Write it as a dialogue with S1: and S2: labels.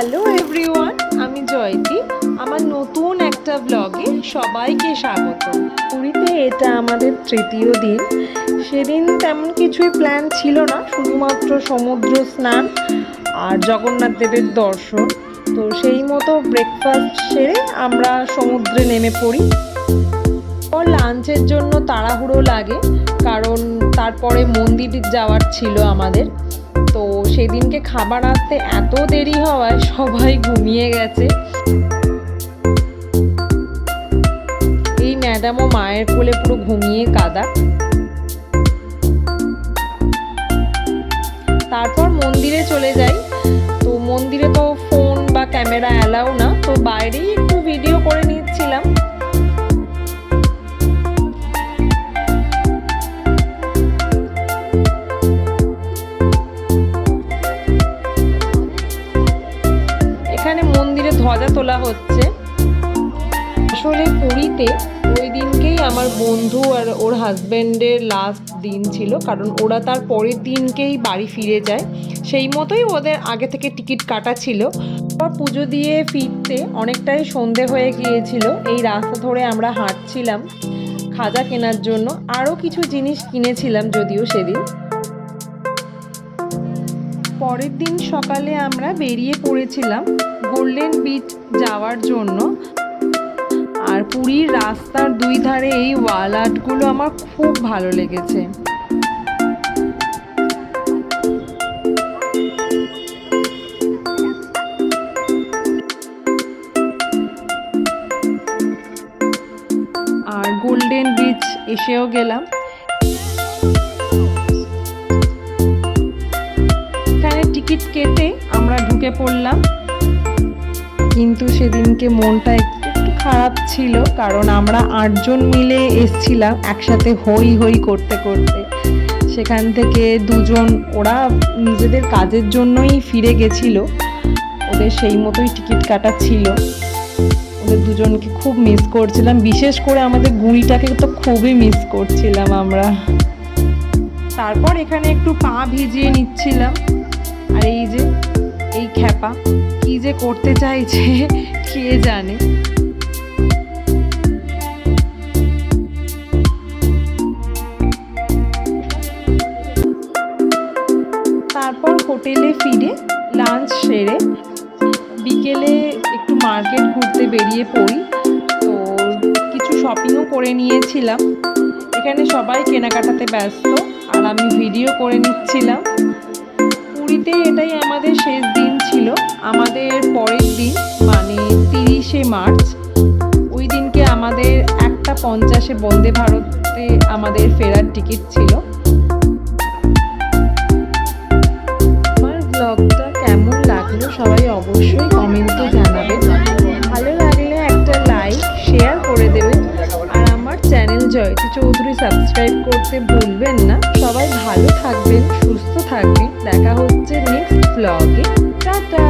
S1: Hello everyone, আমি জয়তি। আমার নতুন একটা ব্লগে সবাইকে স্বাগত। পুরীতে এটা আমাদের তৃতীয় দিন। সেদিন তেমন কিছুই প্ল্যান ছিল না, শুধুমাত্র সমুদ্র স্নান আর জগন্নাথ দেবের দর্শন। তো সেই মতো ব্রেকফাস্ট সেরে আমরা সমুদ্রে নেমে পড়ি। লাঞ্চের জন্য তাড়াহুড়ো লাগে, কারণ তারপরে মন্দির যাওয়ার ছিল আমাদের। তো সেদিনকে খাবার আসতে এত দেরি হওয়ায় সবাই ঘুমিয়ে গেছে। এই ম্যাডামও মায়ের কোলে পুরো ঘুমিয়ে কাদা। তারপর মন্দিরে চলে যাই। তো মন্দিরে তো ফোন বা ক্যামেরা অ্যালাউ না, তো বাইরেই একটু ভিডিও করে নিচ্ছিলাম। এখানে মন্দিরে ধ্বজা তোলা হচ্ছে। আসলে পুরীতে ওই দিনকেই আমার বন্ধু আর ওর হাজব্যান্ডের লাস্ট দিন ছিল, কারণ ওরা তার পরের দিনকেই বাড়ি ফিরে যায়। সেই মতোই ওদের আগে থেকে টিকিট কাটা ছিল। পুজো দিয়ে ফিরতে অনেকটাই সন্ধে হয়ে গিয়েছিল। এই রাস্তা ধরে আমরা হাঁটছিলাম খাজা কেনার জন্য। আরও কিছু জিনিস কিনেছিলাম যদিও সেদিন। পরের দিন সকালে আমরা বেরিয়ে পড়েছিলাম গোল্ডেন বিচ যাওয়ার জন্য। আর পুরীর রাস্তার দুই ধারে এই ওয়াল আর্টগুলো আমার খুব ভালো লেগেছে। আর গোল্ডেন বিচ এসেও গেলাম। এখানে টিকিট কেটে আমরা ঢুকে পড়লাম। কিন্তু সেদিনকে মনটা একটু খারাপ ছিল, কারণ আমরা 8 জন মিলে এসছিলাম একসাথে হই হই করতে করতে। সেখান থেকে 2 জন ওরা নিজেদের কাজের জন্যই ফিরে গেছিল, ওদের সেই মতোই টিকিট কাটা ছিল। ওদের 2 জনকে খুব মিস করছিলাম, বিশেষ করে আমাদের গুঁড়িটাকে তো খুবই মিস করছিলাম আমরা। তারপর এখানে একটু পা ভিজিয়ে নিচ্ছিলাম। আর এই যে এই খ্যাপা কি যে করতে চাইছে কে জানে। তারপর হোটেলে ফিরে লাঞ্চ সেরে বিকেলে একটু মার্কেট ঘুরতে বেরিয়ে পড়ি। তো কিছু শপিংও করে নিয়েছিলাম। এখানে সবাই কেনাকাটাতে ব্যস্ত আর আমি ভিডিও করে নিচ্ছিলাম। পুরীতে এটাই আমাদের শেষ দিন ছিল। আমাদের পরের দিন মানে 30শে মার্চ, ওই দিনকে আমাদের 1:50 বন্দে ভারতে আমাদের ফেরার টিকিট ছিল। আমার ব্লগটা কেমন লাগলো সবাই অবশ্যই কমেন্টে জানাবেন। ভালো লাগলে একটা লাইক শেয়ার করে দেবেন। আর আমার চ্যানেল জয়তি চৌধুরী সাবস্ক্রাইব করতে ভুলবেন না। সবাই ভালো থাকবেন, সুস্থ থাকবেন। দেখা হচ্ছে নেক্সট ব্লগে। টাটা।